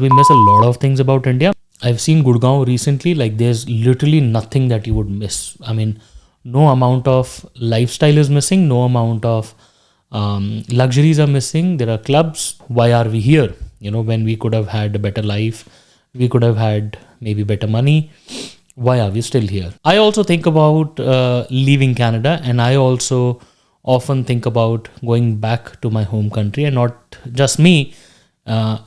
We miss a lot of things about India. I've seen Gurgaon recently, like there's literally nothing that you would miss. I mean, no amount of lifestyle is missing, no amount of luxuries are missing. There are clubs. Why are we here? When we could have had a better life, we could have had maybe better money. Why are we still here? I also think about leaving Canada, and I also often think about going back to my home country, and not just me,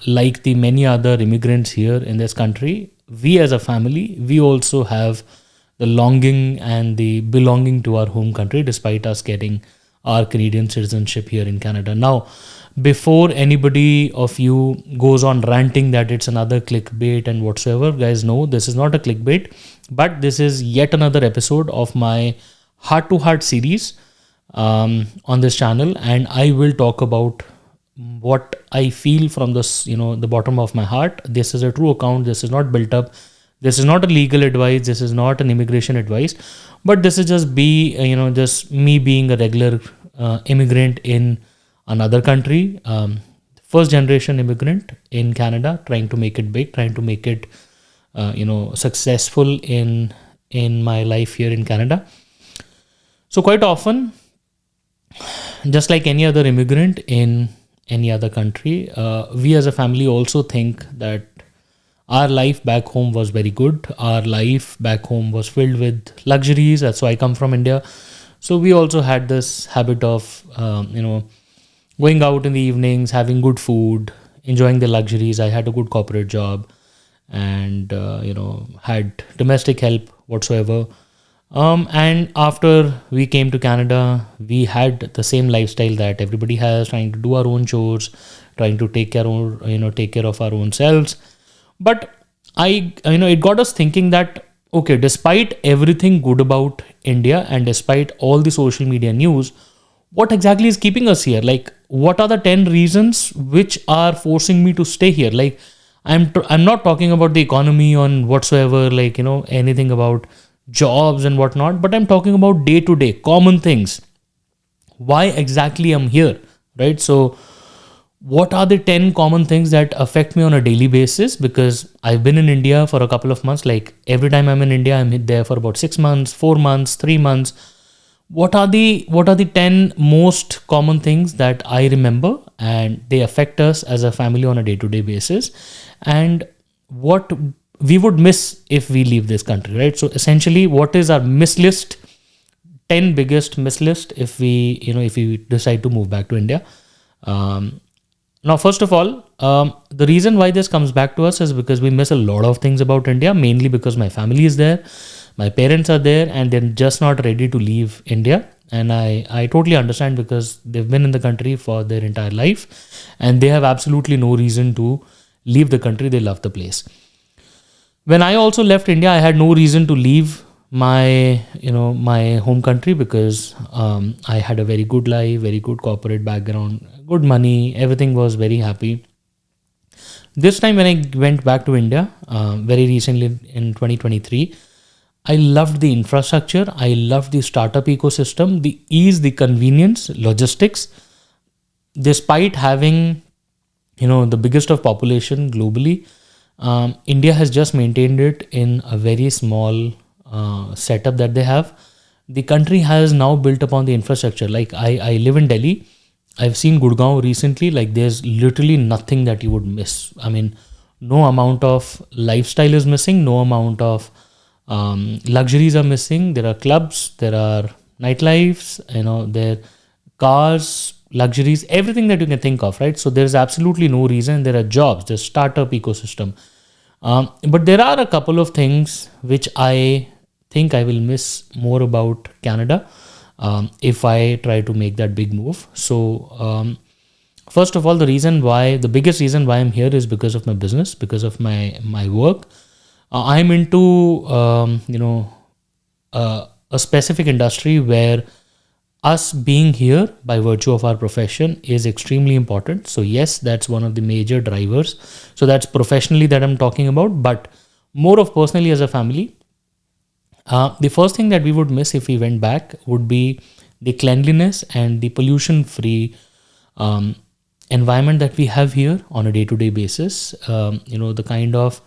like the many other immigrants here in this country. We as a family, we also have the longing and the belonging to our home country, despite us getting our Canadian citizenship here in Canada. Now, before anybody of you goes on ranting that it's another clickbait and whatsoever, guys, no, this is not a clickbait, but this is yet another episode of my Heart to Heart series on this channel, and I will talk about what I feel from this, the bottom of my heart. This is a true account. This is not built up. This is not a legal advice. This is not an immigration advice, but this is just me being a regular immigrant in another country, first generation immigrant in Canada, trying to make it big, trying to make it, successful in my life here in Canada. So quite often, just like any other immigrant in any other country, we as a family also think that our life back home was very good. Our life back home was filled with luxuries. That's why I come from India. So we also had this habit of, going out in the evenings, having good food, enjoying the luxuries. I had a good corporate job and, had domestic help whatsoever. And after we came to Canada, we had the same lifestyle that everybody has, trying to do our own chores, trying to take care of our own selves. But it got us thinking that, okay, despite everything good about India and despite all the social media news, what exactly is keeping us here? Like, what are the 10 reasons which are forcing me to stay here? Like, I'm not talking about the economy on whatsoever, like, anything about jobs and whatnot, but I'm talking about day to day common things. Why exactly I'm here, right? So what are the 10 common things that affect me on a daily basis? Because I've been in India for a couple of months. Like every time I'm in India, I'm there for about 6 months, 4 months, 3 months. What are the 10 most common things that I remember and they affect us as a family on a day-to-day basis, and what we would miss if we leave this country, right? So essentially, what is our miss list? 10 biggest miss list if we decide to move back to India. Now, first of all, the reason why this comes back to us is because we miss a lot of things about India, mainly because my family is there, my parents are there, and they're just not ready to leave India. And I totally understand, because they've been in the country for their entire life and they have absolutely no reason to leave the country. They love the place. When I also left India, I had no reason to leave my home country, because I had a very good life, very good corporate background, good money, everything was very happy. This time when I went back to India, very recently in 2023, I loved the infrastructure, I loved the startup ecosystem, the ease, the convenience, logistics. Despite having, the biggest of population globally, India has just maintained it in a very small setup that they have. The country has now built upon the infrastructure. Like I live in Delhi. I've seen Gurgaon recently. Like there's literally nothing that you would miss. I mean, no amount of lifestyle is missing. No amount of luxuries are missing. There are clubs. There are nightlifes. There cars, luxuries, everything that you can think of, right? So there's absolutely no reason. There are jobs. There's startup ecosystem. But there are a couple of things which I think I will miss more about Canada if I try to make that big move. So first of all, the biggest reason why I'm here is because of my business, because of my work. I'm into a specific industry where us being here by virtue of our profession is extremely important. So yes, that's one of the major drivers. So that's professionally that I'm talking about, but more of personally as a family. The first thing that we would miss if we went back would be the cleanliness and the pollution free environment that we have here on a day-to-day basis, the kind of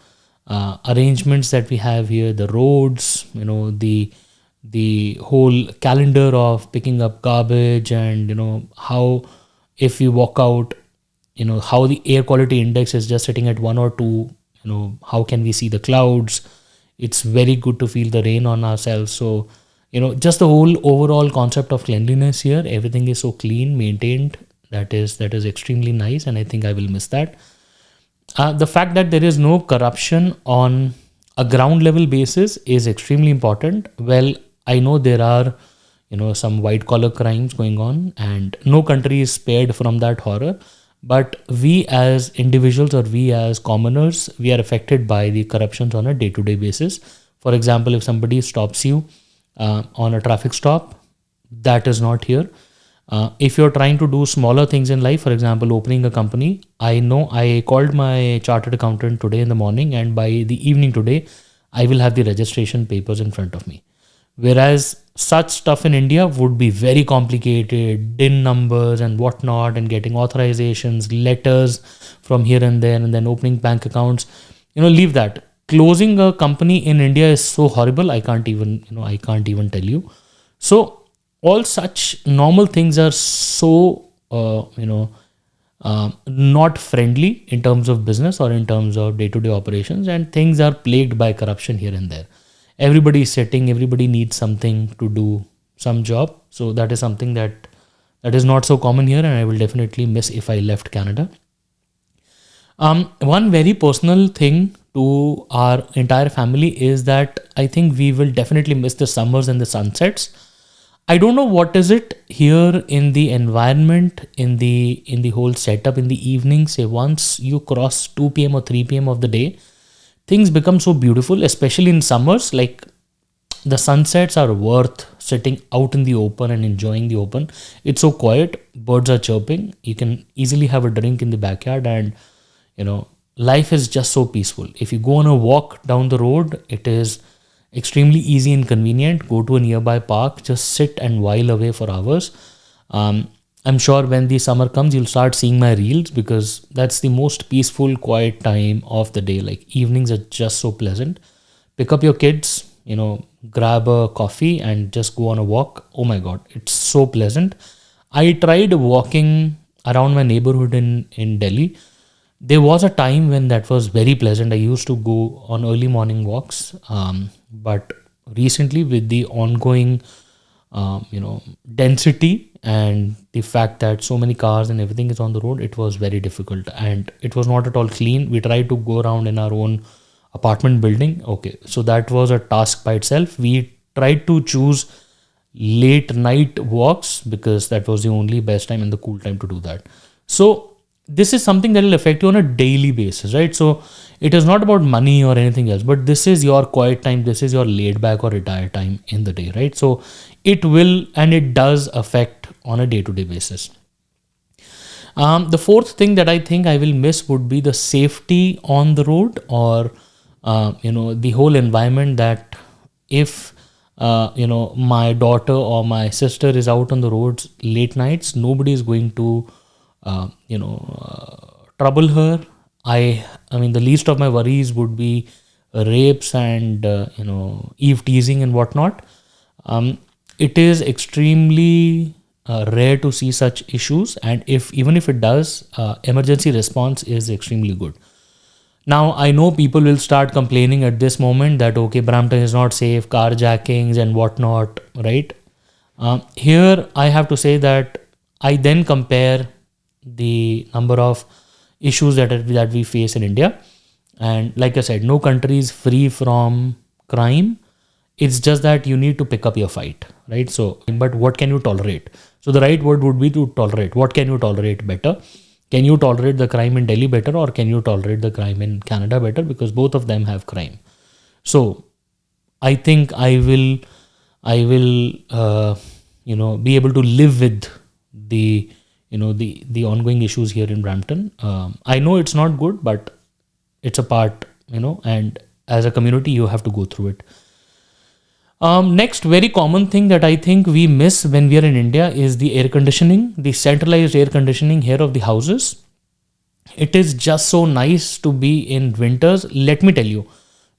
arrangements that we have here, the roads, the whole calendar of picking up garbage, and how if we walk out, how the air quality index is just sitting at 1 or 2. How can we see the clouds? It's very good to feel the rain on ourselves. So just the whole overall concept of cleanliness here, everything is so clean, maintained. That is extremely nice, and I think I will miss that. The fact that there is no corruption on a ground level basis is extremely important. Well, I know there are some white collar crimes going on, and no country is spared from that horror. But we as individuals, or we as commoners, we are affected by the corruptions on a day-to-day basis. For example, if somebody stops you on a traffic stop, that is not here. If you're trying to do smaller things in life, for example, opening a company, I know I called my chartered accountant today in the morning, and by the evening today, I will have the registration papers in front of me. Whereas such stuff in India would be very complicated, DIN numbers and whatnot, and getting authorizations, letters from here and there, and then opening bank accounts. Leave that. Closing a company in India is so horrible. I can't even tell you. So all such normal things are so not friendly in terms of business or in terms of day-to-day operations, and things are plagued by corruption here and there. Everybody is sitting, everybody needs something to do some job. So that is something that is not so common here, and I will definitely miss if I left Canada. One very personal thing to our entire family is that I think we will definitely miss the summers and the sunsets. I don't know what is it here in the environment, in the whole setup in the evening. Say once you cross 2 p.m. or 3 p.m. of the day, things become so beautiful, especially in summers. Like the sunsets are worth sitting out in the open and enjoying the open. It's so quiet, birds are chirping, you can easily have a drink in the backyard, and life is just so peaceful. If you go on a walk down the road, it is extremely easy and convenient. Go to a nearby park, just sit and while away for hours. I'm sure when the summer comes, you'll start seeing my reels, because that's the most peaceful, quiet time of the day. Like evenings are just so pleasant. Pick up your kids, grab a coffee and just go on a walk. Oh my God, it's so pleasant. I tried walking around my neighborhood in Delhi. There was a time when that was very pleasant. I used to go on early morning walks. But recently, with the ongoing, density and the fact that so many cars and everything is on the road, it was very difficult, and it was not at all clean. We tried to go around in our own apartment building. Okay, so that was a task by itself. We tried to choose late night walks because that was the only best time and the cool time to do that. So this is something that will affect you on a daily basis, right? So it is not about money or anything else, but this is your quiet time. This is your laid back or retired time in the day, right? So it will, and it does affect on a day-to-day basis. The fourth thing that I think I will miss would be the safety on the road, or the whole environment that if my daughter or my sister is out on the roads late nights, nobody is going to trouble her. I mean, the least of my worries would be rapes and eve teasing and whatnot. It is extremely rare to see such issues, and even if it does, emergency response is extremely good. Now, I know people will start complaining at this moment that okay, Brampton is not safe, carjackings and whatnot, right? Here, I have to say that I then compare the number of issues that we face in India, and like I said, no country is free from crime. It's just that you need to pick up your fight, right? So, but what can you tolerate? So the right word would be to tolerate. What can you tolerate better? Can you tolerate the crime in Delhi better, or can you tolerate the crime in Canada better? Because both of them have crime. So I think I will be able to live with the the ongoing issues here in Brampton. I know it's not good, but it's a part, and as a community, you have to go through it. Next, very common thing that I think we miss when we are in India is the air conditioning, the centralized air conditioning here of the houses. It is just so nice to be in winters. Let me tell you,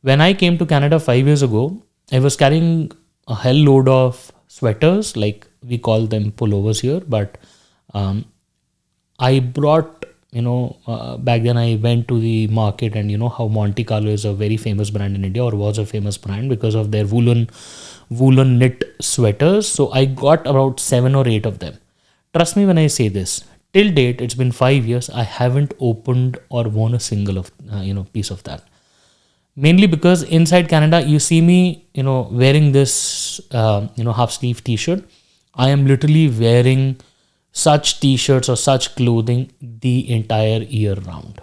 when I came to Canada 5 years ago, I was carrying a hell load of sweaters, like we call them pullovers here, but um, I brought, back then I went to the market, and you know how Monte Carlo is a very famous brand in India, or was a famous brand because of their woolen knit sweaters. So I got about 7 or 8 of them. Trust me when I say this. Till date, it's been 5 years. I haven't opened or worn a single of piece of that. Mainly because inside Canada, you see me, wearing this, half sleeve T-shirt. I am literally wearing such T-shirts or such clothing the entire year round.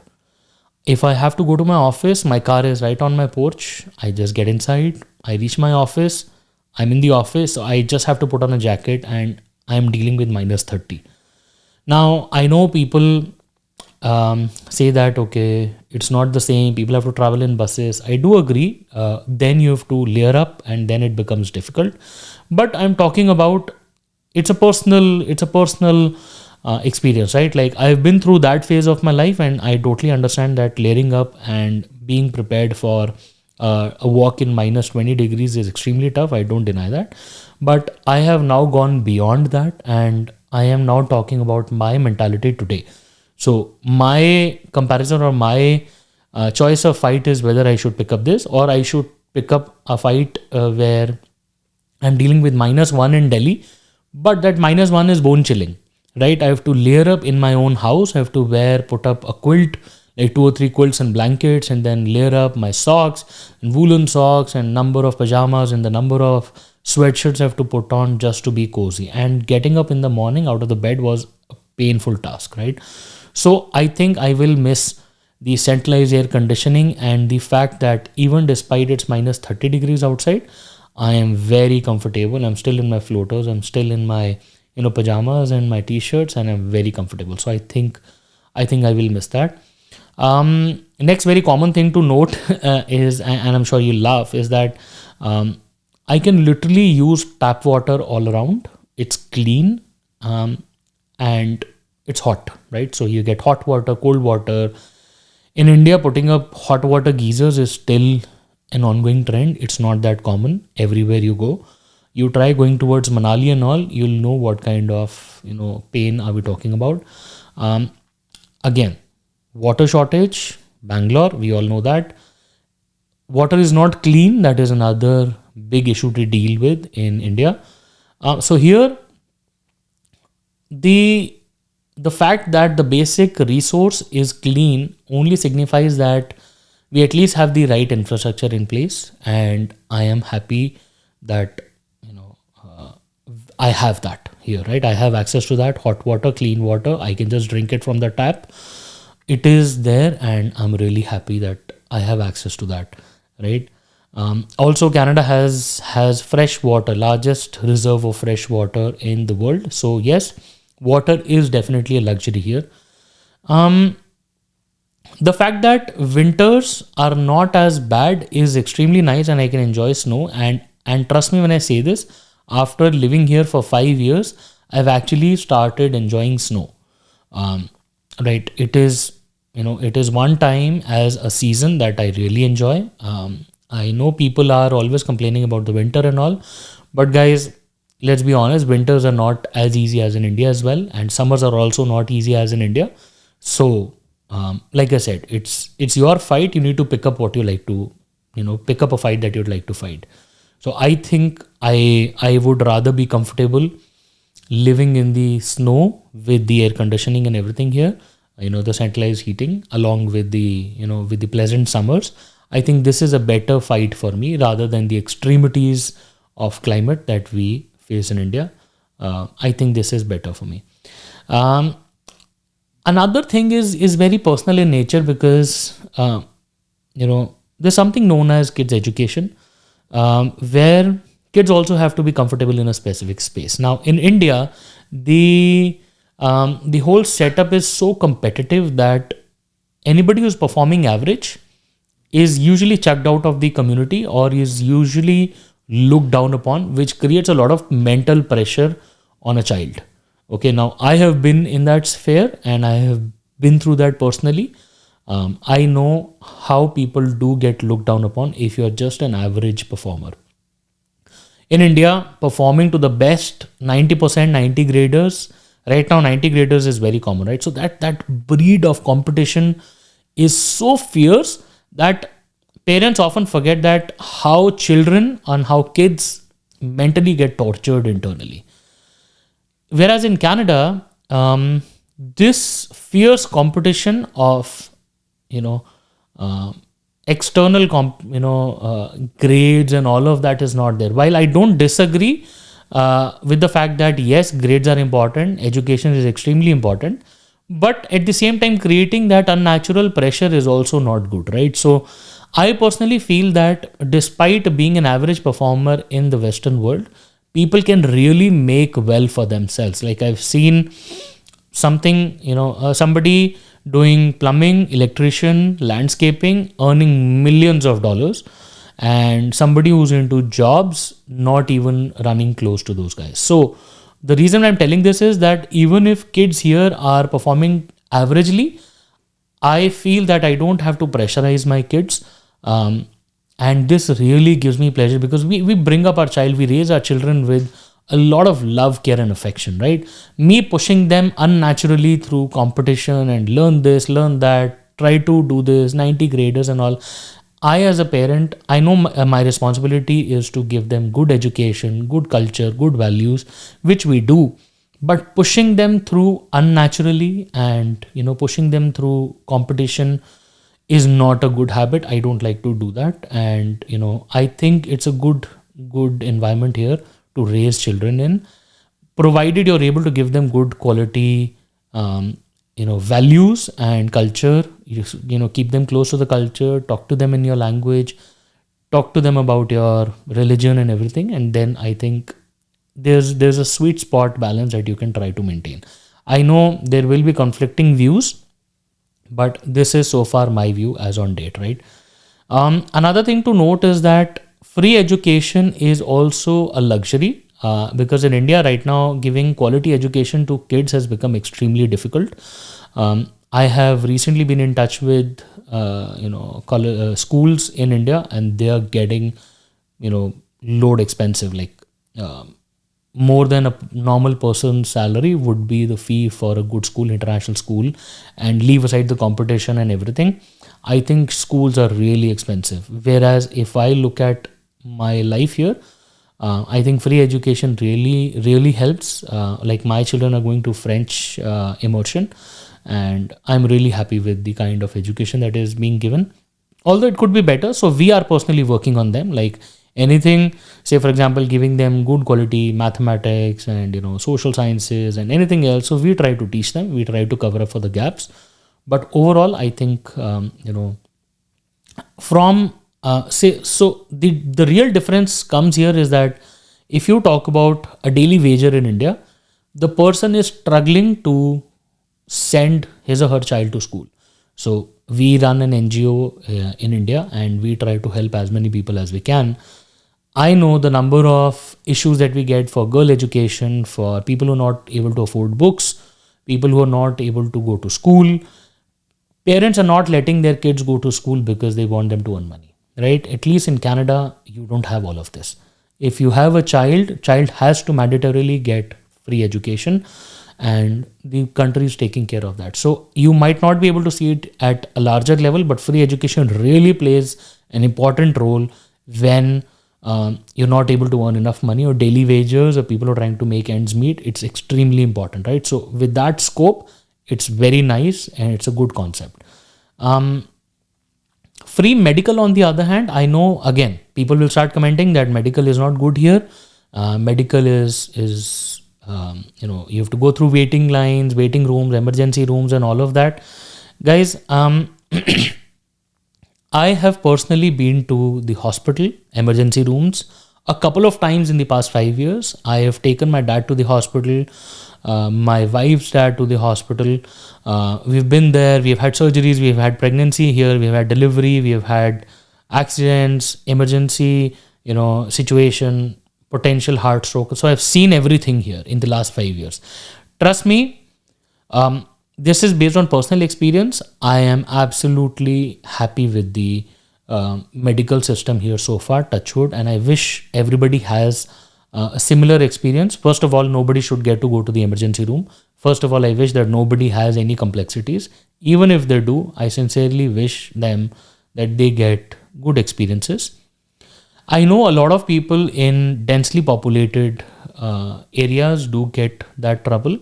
If I have to go to my office, my car is right on my porch. I just get inside. I reach my office. I'm in the office. So I just have to put on a jacket, and I'm dealing with -30. Now, I know people say that, okay, it's not the same. People have to travel in buses. I do agree. Then you have to layer up, and then it becomes difficult. But I'm talking about it's a personal experience, right? Like I've been through that phase of my life, and I totally understand that layering up and being prepared for a walk in -20 degrees is extremely tough. I don't deny that. But I have now gone beyond that, and I am now talking about my mentality today. So my comparison or my choice of fight is whether I should pick up this, or I should pick up a fight where I'm dealing with -1 in Delhi, but that -1 is bone chilling, right? I have to layer up in my own house. I have to put up a quilt, like 2 or 3 quilts and blankets, and then layer up my socks and woolen socks and number of pajamas and the number of sweatshirts I have to put on just to be cozy. And getting up in the morning out of the bed was a painful task, right? So I think I will miss the centralized air conditioning and the fact that even despite it's -30 degrees outside, I am very comfortable. I'm still in my floaters. I'm still in my pajamas and my t-shirts, and I'm very comfortable. So I think I will miss that. Next very common thing to note is, and I'm sure you'll laugh, is that I can literally use tap water all around. It's clean, and it's hot, right? So you get hot water, cold water. In India, putting up hot water geysers is still an ongoing trend. It's not that common everywhere you go. You try going towards Manali and all, you'll know what kind of pain are we talking about. Again, water shortage, Bangalore, we all know that. Water is not clean. That is another big issue to deal with in India. So here, the fact that the basic resource is clean only signifies that we at least have the right infrastructure in place, and I am happy that I have that here, right? I have access to that hot water, clean water. I can just drink it from the tap. It is there, and I'm really happy that I have access to that, right? Also, Canada has fresh water, largest reserve of fresh water in the world. So yes, water is definitely a luxury here. The fact that winters are not as bad is extremely nice, and I can enjoy snow. And trust me when I say this, after living here for 5 years, I've actually started enjoying snow. Right? It is one time as a season that I really enjoy. I know people are always complaining about the winter and all, but guys, let's be honest, winters are not as easy as in India as well, and summers are also not easy as in India. So, like I said, it's your fight. You need to pick up what you like to, pick up a fight that you'd like to fight. So I think I would rather be comfortable living in the snow with the air conditioning and everything here, the centralized heating, along with the pleasant summers. I think this is a better fight for me rather than the extremities of climate that we face in India. I think this is better for me. Another thing is very personal in nature, because there's something known as kids education, where kids also have to be comfortable in a specific space. Now in India, the whole setup is so competitive that anybody who's performing average is usually chucked out of the community, or is usually looked down upon, which creates a lot of mental pressure on a child. Okay, now I have been in that sphere and I have been through that personally. I know how people do get looked down upon if you are just an average performer. In India, performing to the best 90%, 90 graders, right now 90 graders is very common, right? So that breed of competition is so fierce that parents often forget that how children and how kids mentally get tortured internally. Whereas in Canada, this fierce competition of, you know, uh, external grades and all of that is not there. While I don't disagree with the fact that yes, grades are important, education is extremely important, but at the same time, creating that unnatural pressure is also not good, right? So I personally feel that despite being an average performer in the Western world, people can really make well for themselves. Like I've seen something, somebody doing plumbing, electrician, landscaping, earning millions of dollars, and somebody who's into jobs not even running close to those guys. So the reason I'm telling this is that even if kids here are performing averagely, I feel that I don't have to pressurize my kids. And this really gives me pleasure because we bring up our child, we raise our children with a lot of love, care, and affection, right? Me pushing them unnaturally through competition and learn this, learn that, try to do this, 90 graders and all. I, as a parent, I know my responsibility is to give them good education, good culture, good values, which we do. But pushing them through unnaturally and, pushing them through competition is not a good habit. I don't like to do that. And, I think it's a good environment here to raise children in, provided you're able to give them good quality, values and culture. Keep them close to the culture, talk to them in your language, talk to them about your religion and everything. And then I think there's a sweet spot balance that you can try to maintain. I know there will be conflicting views, but this is so far my view as on date, right? Another thing to note is that free education is also a luxury, because in India right now, giving quality education to kids has become extremely difficult. I have recently been in touch with schools in India, and they are getting load expensive, like more than a normal person's salary would be the fee for a good school, international school, and leave aside the competition and everything. I think schools are really expensive. Whereas if I look at my life here, I think free education really helps. Like my children are going to French immersion, and I'm really happy with the kind of education that is being given. Although it could be better, so we are personally working on them. Like anything, say for example, giving them good quality mathematics and social sciences and anything else. So we try to teach them. We try to cover up for the gaps. But overall, I think from the real difference comes here is that if you talk about a daily wager in India, the person is struggling to send his or her child to school. So we run an NGO in India, and we try to help as many people as we can. I know the number of issues that we get for girl education, for people who are not able to afford books, people who are not able to go to school. Parents are not letting their kids go to school because they want them to earn money, right? At least in Canada, you don't have all of this. If you have a child has to mandatorily get free education, and the country is taking care of that. So you might not be able to see it at a larger level, but free education really plays an important role when you're not able to earn enough money, or daily wages, or people are trying to make ends meet. It's extremely important, right? So with that scope, it's very nice and it's a good concept. Free medical, on the other hand, I know again people will start commenting that medical is not good here. Medical is you have to go through waiting lines, waiting rooms, emergency rooms, and all of that. Guys, I have personally been to the hospital emergency rooms a couple of times in the past 5 years. I have taken my dad to the hospital, my wife's dad to the hospital. We've been there, we've had surgeries, we've had pregnancy here, we've had delivery, we've had accidents, emergency, situation, potential heart stroke. So I've seen everything here in the last 5 years. Trust me, this is based on personal experience. I am absolutely happy with the medical system here so far, touch wood, and I wish everybody has a similar experience. First of all, nobody should get to go to the emergency room. First of all, I wish that nobody has any complexities. Even if they do, I sincerely wish them that they get good experiences. I know a lot of people in densely populated areas do get that trouble,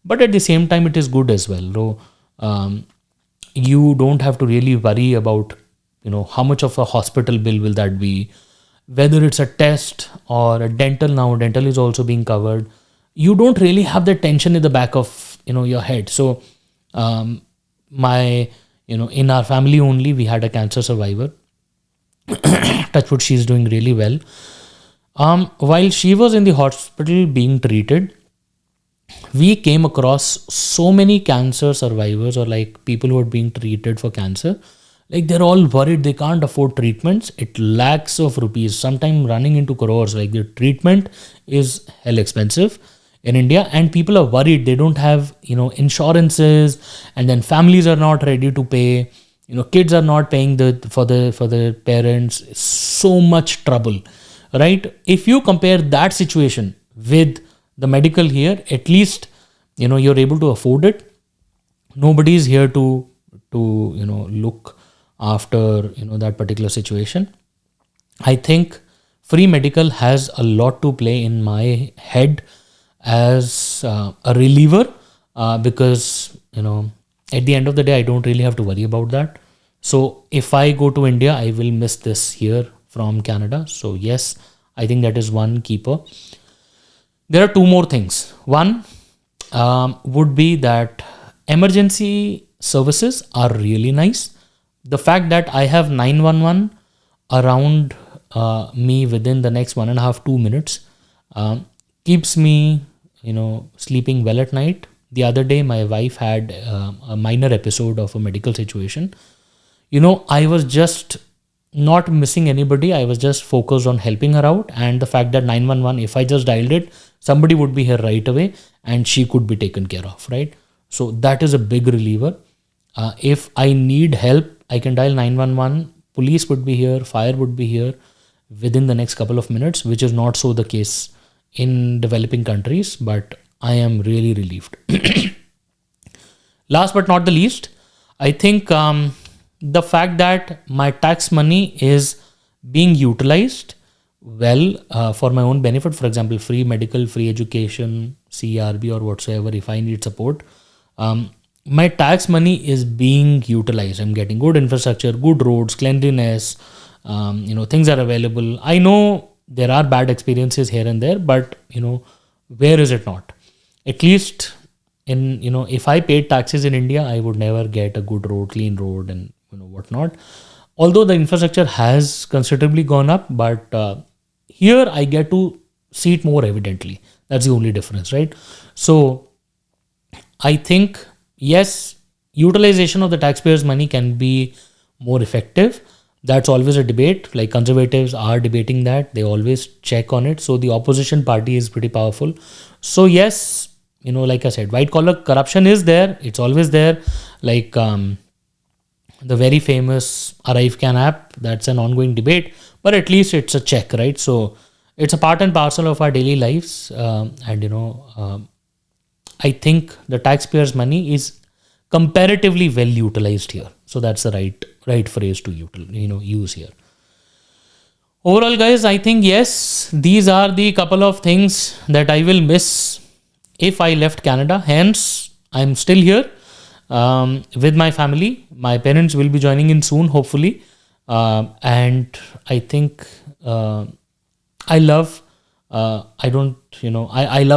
but at the same time, it is good as well. So, you don't have to really worry about, how much of a hospital bill will that be, whether it's a test or a dental. Now, dental is also being covered. You don't really have the tension in the back of, your head. So, my, in our family only, we had a cancer survivor. Touch wood, she's doing really well. While she was in the hospital being treated, we came across so many cancer survivors, or like people who are being treated for cancer. Like, they're all worried they can't afford treatments. It lakhs of rupees, sometimes running into crores. Like, the treatment is hell expensive in India, and people are worried they don't have, insurances, and then families are not ready to pay. Kids are not paying for the parents. So much trouble, right? If you compare that situation with the medical here, at least you're able to afford it. Nobody is here to look after that particular situation. I think free medical has a lot to play in my head as a reliever, because at the end of the day, I don't really have to worry about that. So if I go to India, I will miss this here from Canada. So yes, I think that is one keeper. There are two more things. One would be that emergency services are really nice. The fact that I have 911 around me within the next 1.5, 2 minutes keeps me, sleeping well at night. The other day, my wife had a minor episode of a medical situation. I was just not missing anybody. I was just focused on helping her out. And the fact that 911, if I just dialed it, somebody would be here right away and she could be taken care of, right? So that is a big reliever. If I need help, I can dial 911. Police would be here, fire would be here within the next couple of minutes, which is not so the case in developing countries, but I am really relieved. Last but not the least, I think the fact that my tax money is being utilized well for my own benefit, for example, free medical, free education, CRB or whatsoever, if I need support, my tax money is being utilized. I'm getting good infrastructure, good roads, cleanliness, things are available. I know there are bad experiences here and there, but, where is it not? At least if I paid taxes in India, I would never get a good road, clean road and, whatnot. Although the infrastructure has considerably gone up, but here I get to see it more evidently. That's the only difference, right? So I think, yes, utilization of the taxpayers' money can be more effective. That's always a debate. Like, conservatives are debating that. They always check on it. So the opposition party is pretty powerful. So yes, like I said, white collar corruption is there. It's always there. Like the very famous ArriveCan app, that's an ongoing debate, but at least it's a check, right? So it's a part and parcel of our daily lives. And I think the taxpayers' money is comparatively well utilized here. So that's the right phrase to use here. Overall, guys, I think yes, these are the couple of things that I will miss if I left Canada. Hence, I'm still here with my family. My parents will be joining in soon, hopefully. And I think I love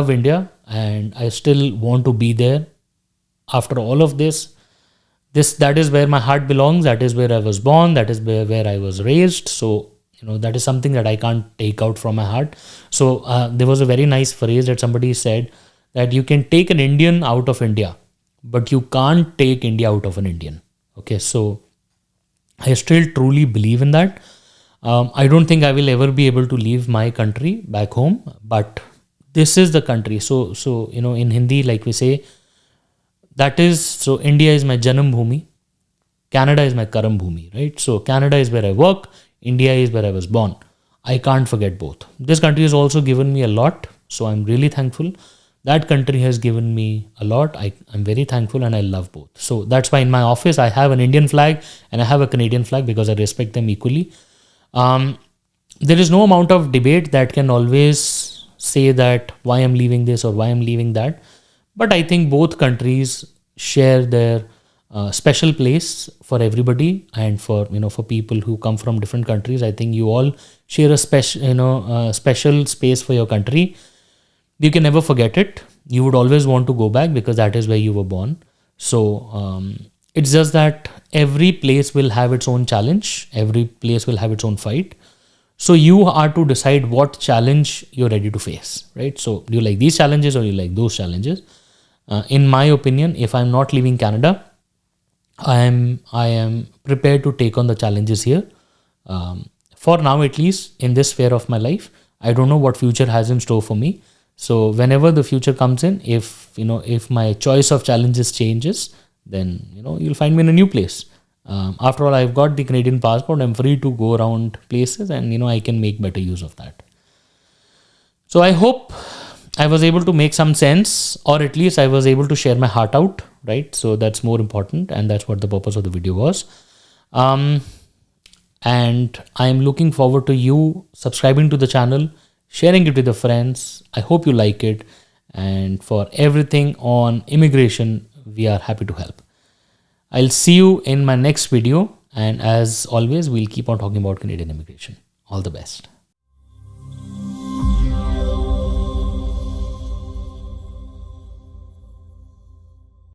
India, and I still want to be there after all of this. That is where my heart belongs. That is where I was born. That is where I was raised. So, that is something that I can't take out from my heart. So there was a very nice phrase that somebody said, that you can take an Indian out of India, but you can't take India out of an Indian. Okay, so I still truly believe in that. I don't think I will ever be able to leave my country back home, but this is the country. So in Hindi, like we say, that is, so India is my Janam Bhumi, Canada is my Karam Bhumi, right? So Canada is where I work, India is where I was born. I can't forget both. This country has also given me a lot, so I'm really thankful. That country has given me a lot. I'm very thankful and I love both. So that's why in my office I have an Indian flag and I have a Canadian flag because I respect them equally. There is no amount of debate that can always say that why I'm leaving this or why I'm leaving that. But I think both countries share their special place for everybody, and for people who come from different countries. I think you all share a special space for your country. You can never forget it. You would always want to go back because that is where you were born. So it's just that every place will have its own challenge. Every place will have its own fight. So you are to decide what challenge you're ready to face, right? So do you like these challenges or you like those challenges? In my opinion, if I'm not leaving Canada, I am prepared to take on the challenges here. For now, at least in this sphere of my life, I don't know what future has in store for me. So whenever the future comes in, if my choice of challenges changes, then you'll find me in a new place. After all, I've got the Canadian passport. I'm free to go around places, and I can make better use of that. So I hope I was able to make some sense, or at least I was able to share my heart out, right? So that's more important, and that's what the purpose of the video was. And I'm looking forward to you subscribing to the channel, sharing it with your friends. I hope you like it. And for everything on immigration, we are happy to help. I'll see you in my next video. And as always, we'll keep on talking about Canadian immigration. All the best.